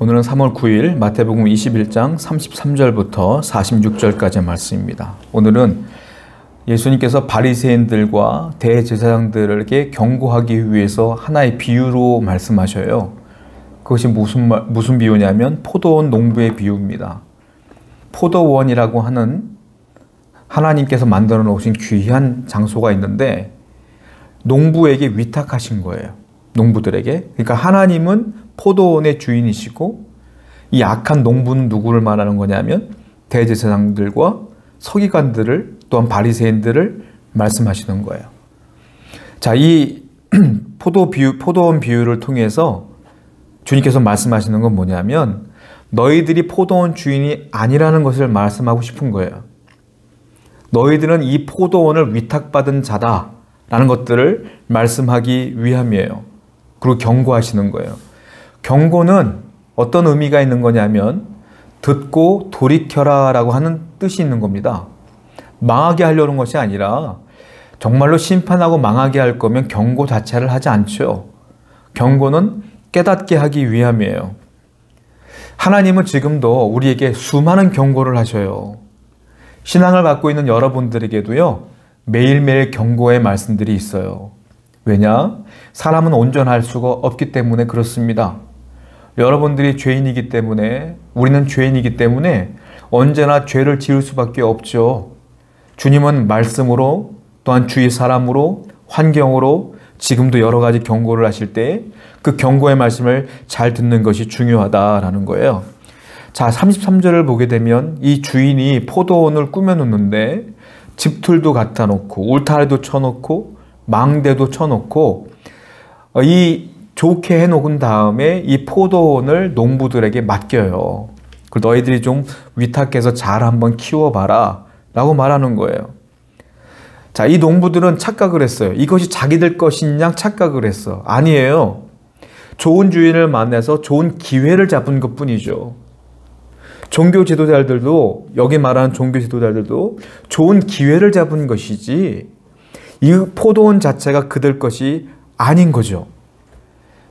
오늘은 3월 9일 마태복음 21장 33절부터 46절까지의 말씀입니다. 오늘은 예수님께서 바리새인들과 대제사장들에게 경고하기 위해서 하나의 비유로 말씀하셔요. 그것이 무슨 비유냐면 포도원 농부의 비유입니다. 포도원이라고 하는 하나님께서 만들어 놓으신 귀한 장소가 있는데 농부에게 위탁하신 거예요. 농부들에게. 그러니까 하나님은 포도원의 주인이시고 이 악한 농부는 누구를 말하는 거냐면 대제사장들과 서기관들을 또한 바리새인들을 말씀하시는 거예요. 자, 이 포도원 비유를 통해서 주님께서 말씀하시는 건 뭐냐면 너희들이 포도원 주인이 아니라는 것을 말씀하고 싶은 거예요. 너희들은 이 포도원을 위탁받은 자다라는 것들을 말씀하기 위함이에요. 그리고 경고하시는 거예요. 경고는 어떤 의미가 있는 거냐면 듣고 돌이켜라 라고 하는 뜻이 있는 겁니다. 망하게 하려는 것이 아니라 정말로 심판하고 망하게 할 거면 경고 자체를 하지 않죠. 경고는 깨닫게 하기 위함이에요. 하나님은 지금도 우리에게 수많은 경고를 하셔요. 신앙을 갖고 있는 여러분들에게도요, 매일매일 경고의 말씀들이 있어요. 왜냐? 사람은 온전할 수가 없기 때문에 그렇습니다. 여러분들이 죄인이기 때문에, 우리는 죄인이기 때문에 언제나 죄를 지을 수밖에 없죠. 주님은 말씀으로, 또한 주위 사람으로, 환경으로 지금도 여러 가지 경고를 하실 때 그 경고의 말씀을 잘 듣는 것이 중요하다라는 거예요. 자, 33절을 보게 되면 이 주인이 포도원을 꾸며놓는데 집틀도 갖다 놓고 울타리도 쳐놓고 망대도 쳐놓고 이 좋게 해놓은 다음에 이 포도원을 농부들에게 맡겨요. 너희들이 좀 위탁해서 잘 한번 키워봐라 라고 말하는 거예요. 자, 이 농부들은 착각을 했어요. 이것이 자기들 것인 양 착각을 했어. 아니에요. 좋은 주인을 만나서 좋은 기회를 잡은 것 뿐이죠. 종교 지도자들도, 여기 말하는 종교 지도자들도 좋은 기회를 잡은 것이지 이 포도원 자체가 그들 것이 아닌 거죠.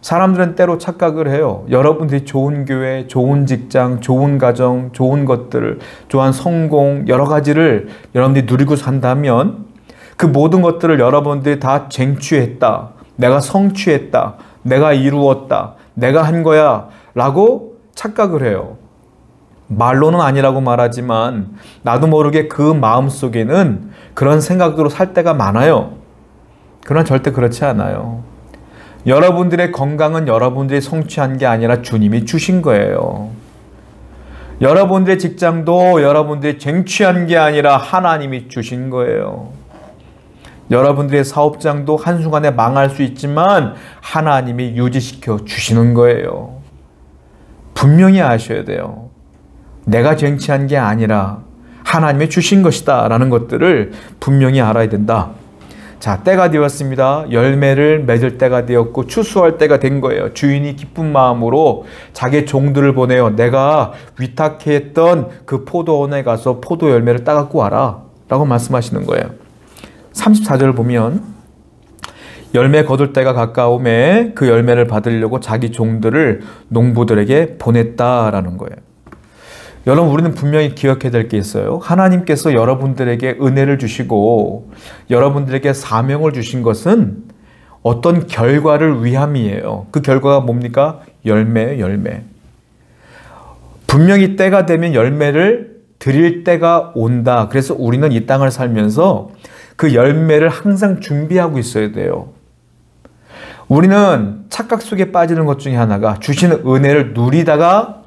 사람들은 때로 착각을 해요. 여러분들이 좋은 교회, 좋은 직장, 좋은 가정, 좋은 것들을, 좋은 성공, 여러 가지를 여러분들이 누리고 산다면 그 모든 것들을 여러분들이 다 쟁취했다. 내가 성취했다. 내가 이루었다. 내가 한 거야. 라고 착각을 해요. 말로는 아니라고 말하지만 나도 모르게 그 마음속에는 그런 생각으로 살 때가 많아요. 그러나 절대 그렇지 않아요. 여러분들의 건강은 여러분들이 성취한 게 아니라 주님이 주신 거예요. 여러분들의 직장도 여러분들이 쟁취한 게 아니라 하나님이 주신 거예요. 여러분들의 사업장도 한순간에 망할 수 있지만 하나님이 유지시켜 주시는 거예요. 분명히 아셔야 돼요. 내가 쟁취한 게 아니라 하나님이 주신 것이다 라는 것들을 분명히 알아야 된다. 자, 때가 되었습니다. 열매를 맺을 때가 되었고 추수할 때가 된 거예요. 주인이 기쁜 마음으로 자기 종들을 보내요. 내가 위탁했던 그 포도원에 가서 포도 열매를 따갖고 와라 라고 말씀하시는 거예요. 34절 보면 열매 거둘 때가 가까움에 그 열매를 받으려고 자기 종들을 농부들에게 보냈다라는 거예요. 여러분, 우리는 분명히 기억해야 될 게 있어요. 하나님께서 여러분들에게 은혜를 주시고 여러분들에게 사명을 주신 것은 어떤 결과를 위함이에요. 그 결과가 뭡니까? 열매예요, 열매. 분명히 때가 되면 열매를 드릴 때가 온다. 그래서 우리는 이 땅을 살면서 그 열매를 항상 준비하고 있어야 돼요. 우리는 착각 속에 빠지는 것 중에 하나가 주시는 은혜를 누리다가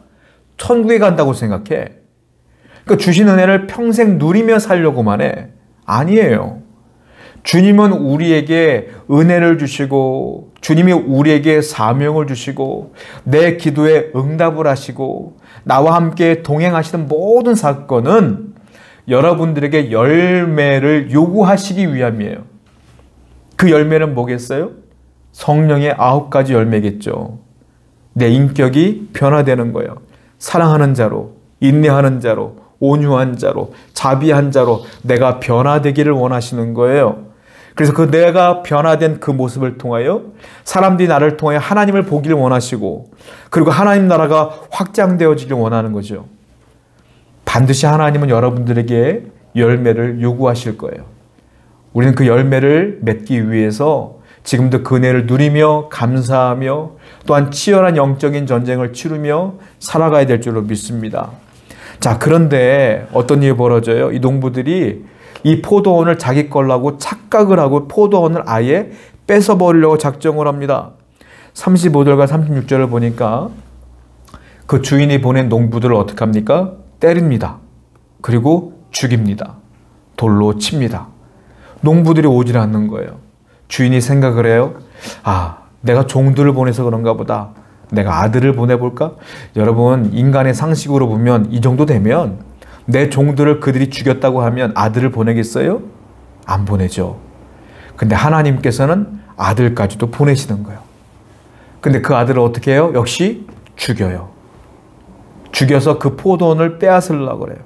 천국에 간다고 생각해. 그러니까 주신 은혜를 평생 누리며 살려고만 해. 아니에요. 주님은 우리에게 은혜를 주시고 주님이 우리에게 사명을 주시고 내 기도에 응답을 하시고 나와 함께 동행하시는 모든 사건은 여러분들에게 열매를 요구하시기 위함이에요. 그 열매는 뭐겠어요? 성령의 9가지 열매겠죠. 내 인격이 변화되는 거예요. 사랑하는 자로, 인내하는 자로, 온유한 자로, 자비한 자로 내가 변화되기를 원하시는 거예요. 그래서 그 내가 변화된 그 모습을 통하여 사람들이 나를 통하여 하나님을 보기를 원하시고 그리고 하나님 나라가 확장되어지길 원하는 거죠. 반드시 하나님은 여러분들에게 열매를 요구하실 거예요. 우리는 그 열매를 맺기 위해서 지금도 그 은혜를 누리며 감사하며 또한 치열한 영적인 전쟁을 치르며 살아가야 될 줄로 믿습니다. 자, 그런데 어떤 일이 벌어져요? 이 농부들이 이 포도원을 자기 걸라고 착각을 하고 포도원을 아예 뺏어버리려고 작정을 합니다. 35절과 36절을 보니까 그 주인이 보낸 농부들을 어떻게 합니까? 때립니다. 그리고 죽입니다. 돌로 칩니다. 농부들이 오질 않는 거예요. 주인이 생각을 해요. 내가 종들을 보내서 그런가 보다. 내가 아들을 보내볼까? 여러분, 인간의 상식으로 보면 이 정도 되면 내 종들을 그들이 죽였다고 하면 아들을 보내겠어요? 안 보내죠. 근데 하나님께서는 아들까지도 보내시는 거예요. 근데 그 아들을 어떻게 해요? 역시 죽여요. 죽여서 그 포도원을 빼앗으려고 그래요.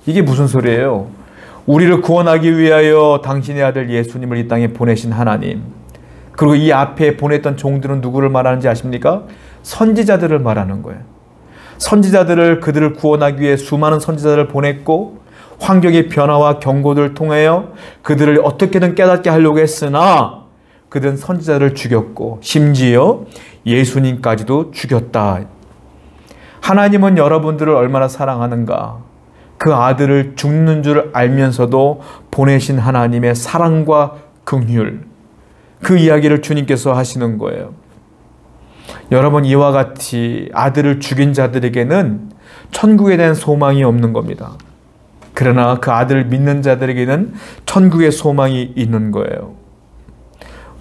이게 무슨 소리예요? 우리를 구원하기 위하여 당신의 아들 예수님을 이 땅에 보내신 하나님, 그리고 이 앞에 보냈던 종들은 누구를 말하는지 아십니까? 선지자들을 말하는 거예요. 선지자들을, 그들을 구원하기 위해 수많은 선지자들을 보냈고 환경의 변화와 경고들을 통하여 그들을 어떻게든 깨닫게 하려고 했으나 그들은 선지자를 죽였고 심지어 예수님까지도 죽였다. 하나님은 여러분들을 얼마나 사랑하는가, 그 아들을 죽는 줄 알면서도 보내신 하나님의 사랑과 긍휼, 그 이야기를 주님께서 하시는 거예요. 여러분, 이와 같이 아들을 죽인 자들에게는 천국에 대한 소망이 없는 겁니다. 그러나 그 아들을 믿는 자들에게는 천국의 소망이 있는 거예요.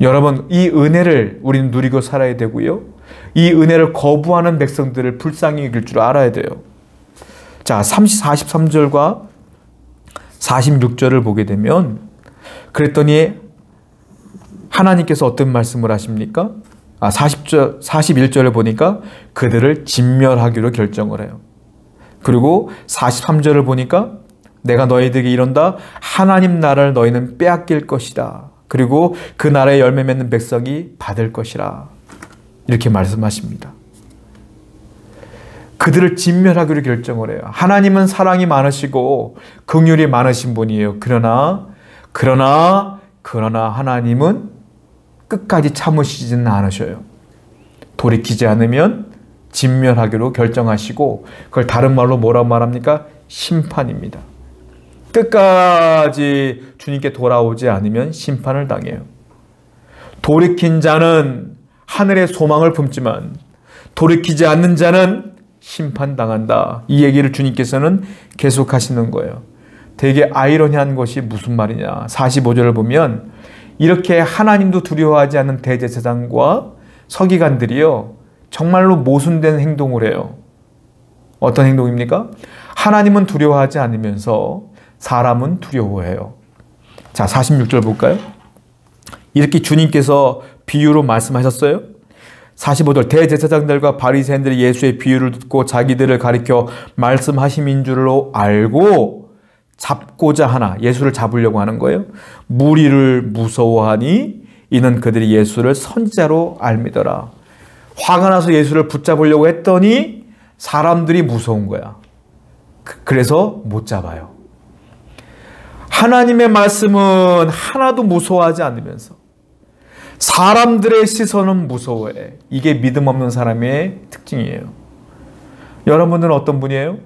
여러분, 이 은혜를 우리는 누리고 살아야 되고요. 이 은혜를 거부하는 백성들을 불쌍히 여길 줄 알아야 돼요. 자, 43절과 46절을 보게 되면 그랬더니 하나님께서 어떤 말씀을 하십니까? 41절을 보니까 그들을 진멸하기로 결정을 해요. 그리고 43절을 보니까 내가 너희들에게 이른다. 하나님 나라를 너희는 빼앗길 것이다. 그리고 그 나라의 열매 맺는 백성이 받을 것이라. 이렇게 말씀하십니다. 그들을 진멸하기로 결정을 해요. 하나님은 사랑이 많으시고 긍휼이 많으신 분이에요. 그러나 하나님은 끝까지 참으시지는 않으셔요. 돌이키지 않으면 진멸하기로 결정하시고 그걸 다른 말로 뭐라고 말합니까? 심판입니다. 끝까지 주님께 돌아오지 않으면 심판을 당해요. 돌이킨 자는 하늘의 소망을 품지만 돌이키지 않는 자는 심판당한다. 이 얘기를 주님께서는 계속하시는 거예요. 되게 아이러니한 것이 무슨 말이냐. 45절을 보면 이렇게 하나님도 두려워하지 않는 대제사장과 서기관들이요, 정말로 모순된 행동을 해요. 어떤 행동입니까? 하나님은 두려워하지 않으면서 사람은 두려워해요. 자, 46절 볼까요? 이렇게 주님께서 비유로 말씀하셨어요. 45절, 대제사장들과 바리새인들이 예수의 비유를 듣고 자기들을 가리켜 말씀하심인 줄로 알고 잡고자 하나, 예수를 잡으려고 하는 거예요. 무리를 무서워하니 이는 그들이 예수를 선지자로 알미더라. 화가 나서 예수를 붙잡으려고 했더니 사람들이 무서운 거야. 그래서 못 잡아요. 하나님의 말씀은 하나도 무서워하지 않으면서 사람들의 시선은 무서워해. 이게 믿음 없는 사람의 특징이에요. 여러분들은 어떤 분이에요?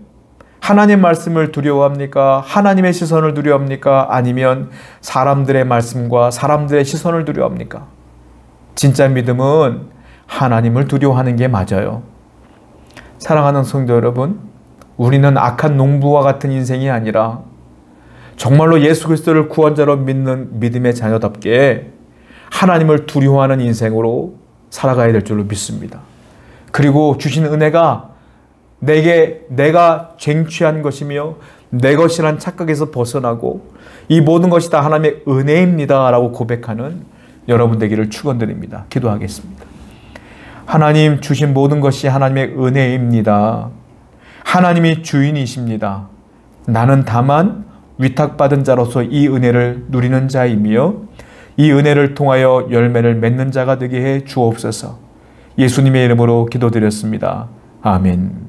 하나님 말씀을 두려워합니까? 하나님의 시선을 두려워합니까? 아니면 사람들의 말씀과 사람들의 시선을 두려워합니까? 진짜 믿음은 하나님을 두려워하는 게 맞아요. 사랑하는 성도 여러분, 우리는 악한 농부와 같은 인생이 아니라 정말로 예수 그리스도를 구원자로 믿는 믿음의 자녀답게 하나님을 두려워하는 인생으로 살아가야 될 줄로 믿습니다. 그리고 주신 은혜가 내가 쟁취한 것이며 내 것이란 착각에서 벗어나고 이 모든 것이 다 하나님의 은혜입니다 라고 고백하는 여러분 되기를 축원드립니다. 기도하겠습니다. 하나님, 주신 모든 것이 하나님의 은혜입니다. 하나님이 주인이십니다. 나는 다만 위탁받은 자로서 이 은혜를 누리는 자이며 이 은혜를 통하여 열매를 맺는 자가 되게 해 주옵소서. 예수님의 이름으로 기도드렸습니다. 아멘.